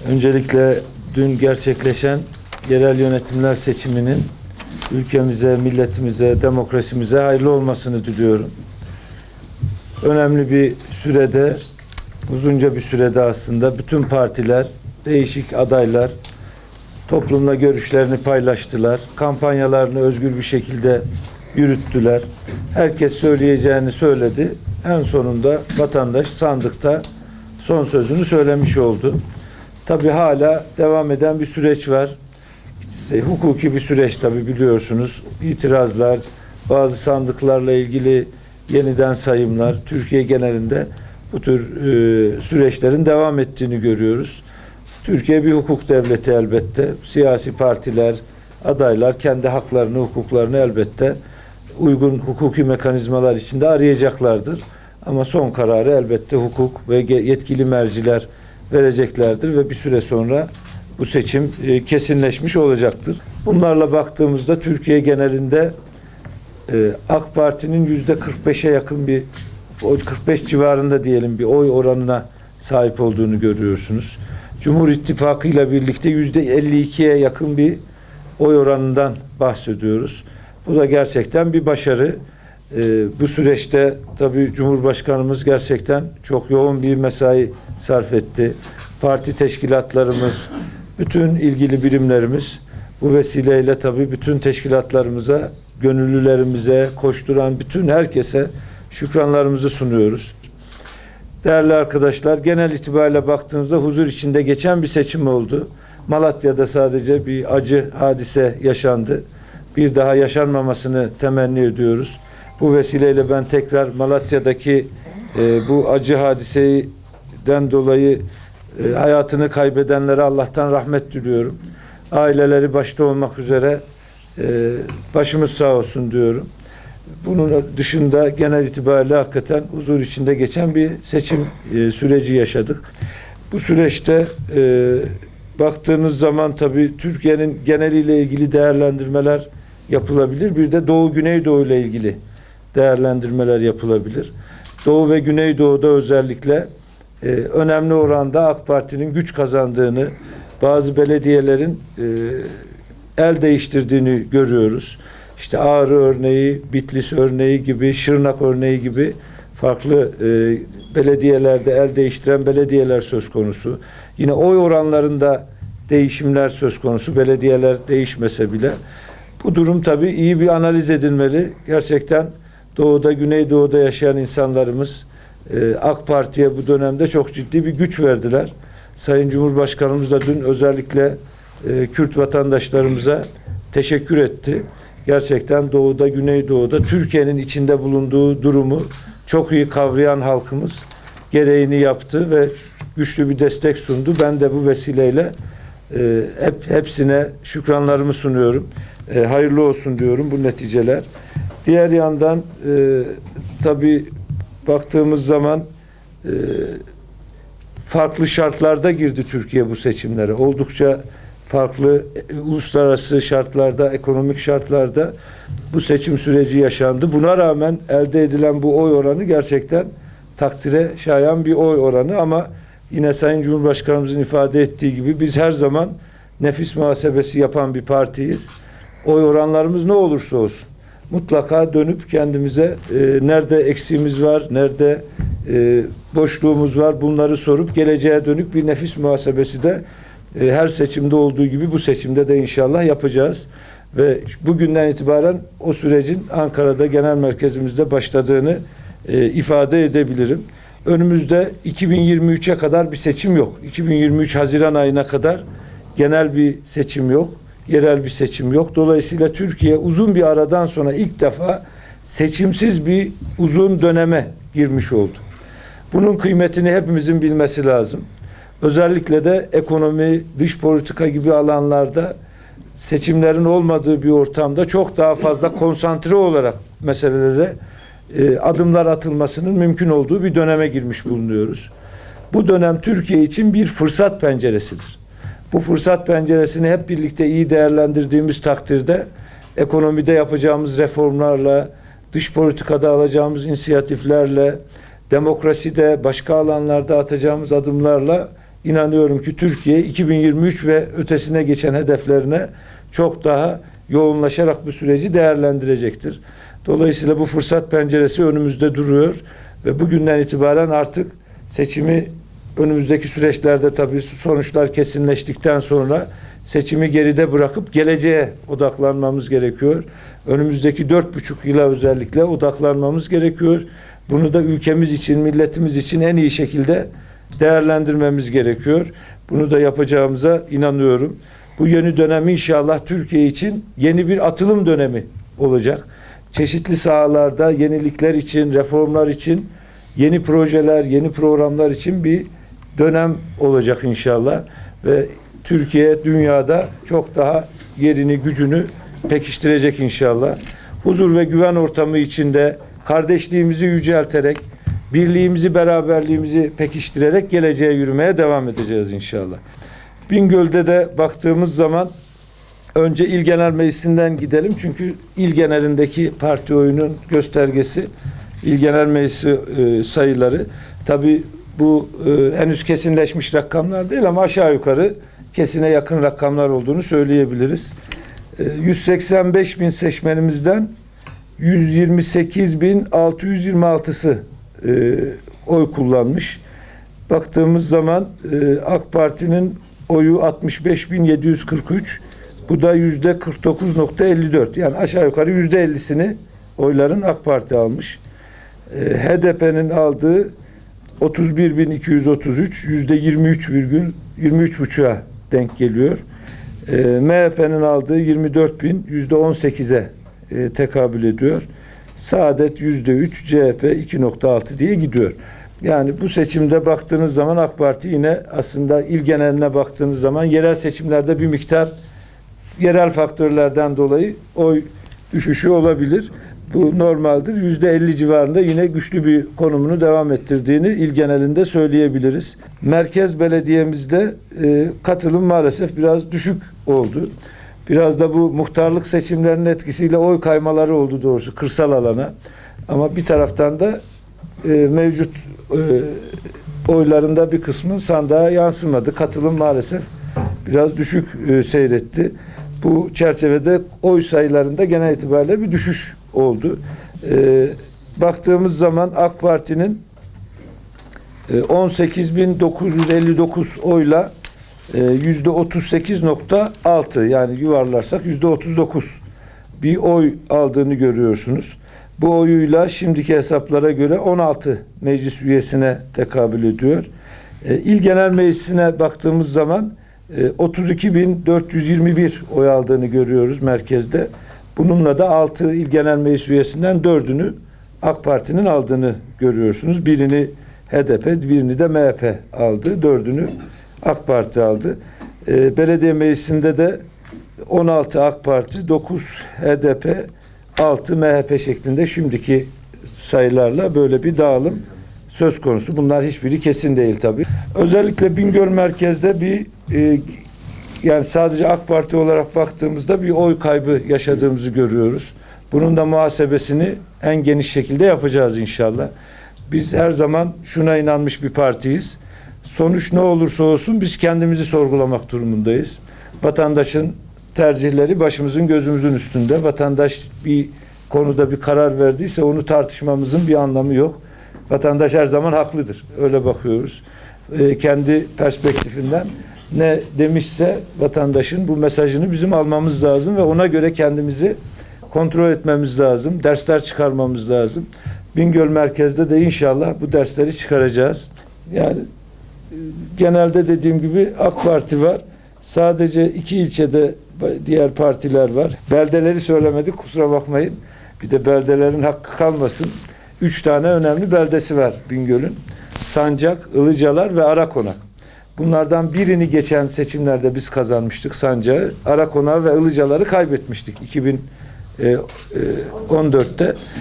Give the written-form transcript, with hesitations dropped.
Öncelikle dün gerçekleşen yerel yönetimler seçiminin ülkemize, milletimize, demokrasimize hayırlı olmasını diliyorum. Önemli bir sürede, uzunca bir sürede aslında bütün partiler, değişik adaylar toplumla görüşlerini paylaştılar. Kampanyalarını özgür bir şekilde yürüttüler. Herkes söyleyeceğini söyledi. En sonunda vatandaş sandıkta son sözünü söylemiş oldu. Tabii hala devam eden bir süreç var. Hukuki bir süreç tabii, biliyorsunuz. İtirazlar, bazı sandıklarla ilgili yeniden sayımlar, Türkiye genelinde bu tür süreçlerin devam ettiğini görüyoruz. Türkiye bir hukuk devleti elbette. Siyasi partiler, adaylar kendi haklarını, hukuklarını elbette uygun hukuki mekanizmalar içinde arayacaklardır. Ama son kararı elbette hukuk ve yetkili merciler vereceklerdir ve bir süre sonra bu seçim kesinleşmiş olacaktır. Bunlarla baktığımızda Türkiye genelinde AK Parti'nin %45'e yakın bir, 45 civarında diyelim, bir oy oranına sahip olduğunu görüyorsunuz. Cumhur İttifakı ile birlikte %52'ye yakın bir oy oranından bahsediyoruz. Bu da gerçekten bir başarı. Bu süreçte tabii Cumhurbaşkanımız gerçekten çok yoğun bir mesai sarf etti. Parti teşkilatlarımız, bütün ilgili birimlerimiz bu vesileyle tabii bütün teşkilatlarımıza, gönüllülerimize, koşturan bütün herkese şükranlarımızı sunuyoruz. Değerli arkadaşlar, genel itibariyle baktığınızda huzur içinde geçen bir seçim oldu. Malatya'da sadece bir acı hadise yaşandı. Bir daha yaşanmamasını temenni ediyoruz. Bu vesileyle ben tekrar Malatya'daki bu acı hadiseden dolayı hayatını kaybedenlere Allah'tan rahmet diliyorum. Aileleri başta olmak üzere başımız sağ olsun diyorum. Bunun dışında genel itibariyle hakikaten huzur içinde geçen bir seçim süreci yaşadık. Bu süreçte baktığınız zaman tabii Türkiye'nin geneliyle ilgili değerlendirmeler yapılabilir. Bir de Doğu Güneydoğu ile ilgili değerlendirmeler yapılabilir. Doğu ve Güneydoğu'da özellikle önemli oranda AK Parti'nin güç kazandığını, bazı belediyelerin el değiştirdiğini görüyoruz. İşte Ağrı örneği, Bitlis örneği gibi, Şırnak örneği gibi farklı belediyelerde el değiştiren belediyeler söz konusu. Yine oy oranlarında değişimler söz konusu, belediyeler değişmese bile. Bu durum tabii iyi bir analiz edilmeli. Gerçekten Doğu'da, Güneydoğu'da yaşayan insanlarımız AK Parti'ye bu dönemde çok ciddi bir güç verdiler. Sayın Cumhurbaşkanımız da dün özellikle Kürt vatandaşlarımıza teşekkür etti. Gerçekten Doğu'da, Güneydoğu'da Türkiye'nin içinde bulunduğu durumu çok iyi kavrayan halkımız gereğini yaptı ve güçlü bir destek sundu. Ben de bu vesileyle hepsine şükranlarımı sunuyorum. Hayırlı olsun diyorum bu neticeler. Diğer yandan tabii baktığımız zaman farklı şartlarda girdi Türkiye bu seçimlere. Oldukça farklı uluslararası şartlarda, ekonomik şartlarda bu seçim süreci yaşandı. Buna rağmen elde edilen bu oy oranı gerçekten takdire şayan bir oy oranı, ama yine Sayın Cumhurbaşkanımızın ifade ettiği gibi biz her zaman nefis muhasebesi yapan bir partiyiz. Oy oranlarımız ne olursa olsun mutlaka dönüp kendimize nerede eksiğimiz var, nerede boşluğumuz var, bunları sorup geleceğe dönük bir nefis muhasebesi de her seçimde olduğu gibi bu seçimde de inşallah yapacağız. Ve bugünden itibaren o sürecin Ankara'da genel merkezimizde başladığını ifade edebilirim. Önümüzde 2023'e kadar bir seçim yok. 2023 Haziran ayına kadar genel bir seçim yok. Yerel bir seçim yok. Dolayısıyla Türkiye uzun bir aradan sonra ilk defa seçimsiz bir uzun döneme girmiş oldu. Bunun kıymetini hepimizin bilmesi lazım. Özellikle de ekonomi, dış politika gibi alanlarda seçimlerin olmadığı bir ortamda çok daha fazla konsantre olarak meselelere adımlar atılmasının mümkün olduğu bir döneme girmiş bulunuyoruz. Bu dönem Türkiye için bir fırsat penceresidir. Bu fırsat penceresini hep birlikte iyi değerlendirdiğimiz takdirde ekonomide yapacağımız reformlarla, dış politikada alacağımız inisiyatiflerle, demokraside, başka alanlarda atacağımız adımlarla inanıyorum ki Türkiye 2023 ve ötesine geçen hedeflerine çok daha yoğunlaşarak bu süreci değerlendirecektir. Dolayısıyla bu fırsat penceresi önümüzde duruyor ve bugünden itibaren artık seçimi önümüzdeki süreçlerde tabii sonuçlar kesinleştikten sonra seçimi geride bırakıp geleceğe odaklanmamız gerekiyor. Önümüzdeki 4,5 yıla özellikle odaklanmamız gerekiyor. Bunu da ülkemiz için, milletimiz için en iyi şekilde değerlendirmemiz gerekiyor. Bunu da yapacağımıza inanıyorum. Bu yeni dönem inşallah Türkiye için yeni bir atılım dönemi olacak. Çeşitli sahalarda yenilikler için, reformlar için, yeni projeler, yeni programlar için bir dönem olacak inşallah. Ve Türkiye dünyada çok daha yerini, gücünü pekiştirecek inşallah. Huzur ve güven ortamı içinde kardeşliğimizi yücelterek, birliğimizi, beraberliğimizi pekiştirerek geleceğe yürümeye devam edeceğiz inşallah. Bingöl'de de baktığımız zaman önce İl Genel Meclisi'nden gidelim. Çünkü il genelindeki parti oyunun göstergesi İl Genel Meclisi sayıları. Tabii bu henüz kesinleşmiş rakamlar değil ama aşağı yukarı kesine yakın rakamlar olduğunu söyleyebiliriz. 185 bin seçmenimizden 128.626'sı oy kullanmış. Baktığımız zaman AK Parti'nin oyu 65.743. Bu da %49.54. Yani aşağı yukarı %50'sini oyların AK Parti almış. HDP'nin aldığı 31.233, %23,23,5'a denk geliyor. MHP'nin aldığı 24.000, %18'e tekabül ediyor. Saadet %3, CHP 2.6 diye gidiyor. Yani bu seçimde baktığınız zaman AK Parti yine aslında il geneline baktığınız zaman yerel seçimlerde bir miktar yerel faktörlerden dolayı oy düşüşü olabilir. Bu normaldir. %50 civarında yine güçlü bir konumunu devam ettirdiğini il genelinde söyleyebiliriz. Merkez belediyemizde katılım maalesef biraz düşük oldu. Biraz da bu muhtarlık seçimlerinin etkisiyle oy kaymaları oldu doğrusu kırsal alana. Ama bir taraftan da mevcut oylarında bir kısmı sandığa yansımadı. Katılım maalesef biraz düşük seyretti. Bu çerçevede oy sayılarında genel itibariyle bir düşüş oldu. Baktığımız zaman AK Parti'nin 18.959 oyla %38.6 yani yuvarlarsak %39 bir oy aldığını görüyorsunuz. Bu oyuyla şimdiki hesaplara göre 16 meclis üyesine tekabül ediyor. İl Genel Meclisi'ne baktığımız zaman 32.421 oy aldığını görüyoruz merkezde. Bununla da 6 İl Genel Meclis üyesinden 4'ünü AK Parti'nin aldığını görüyorsunuz. Birini HDP, birini de MHP aldı. 4'ünü AK Parti aldı. Belediye meclisinde de 16 AK Parti, 9 HDP, 6 MHP şeklinde şimdiki sayılarla böyle bir dağılım söz konusu. Bunlar hiçbiri kesin değil tabii. Özellikle Bingöl merkezde bir yani sadece AK Parti olarak baktığımızda bir oy kaybı yaşadığımızı görüyoruz. Bunun da muhasebesini en geniş şekilde yapacağız inşallah. Biz her zaman şuna inanmış bir partiyiz. Sonuç ne olursa olsun biz kendimizi sorgulamak durumundayız. Vatandaşın tercihleri başımızın gözümüzün üstünde. Vatandaş bir konuda bir karar verdiyse onu tartışmamızın bir anlamı yok. Vatandaş her zaman haklıdır. Öyle bakıyoruz. Kendi perspektifinden ne demişse vatandaşın bu mesajını bizim almamız lazım ve ona göre kendimizi kontrol etmemiz lazım. Dersler çıkarmamız lazım. Bingöl merkezde de inşallah bu dersleri çıkaracağız. Yani genelde dediğim gibi AK Parti var. Sadece 2 ilçede diğer partiler var. Beldeleri söylemedik, kusura bakmayın. Bir de beldelerin hakkı kalmasın. 3 tane önemli beldesi var Bingöl'ün. Sancak, Ilıcalar ve Arakonak. Bunlardan birini geçen seçimlerde biz kazanmıştık, Sancak'ı. Arakonak'ı ve Ilıcalar'ı kaybetmiştik 2014'te.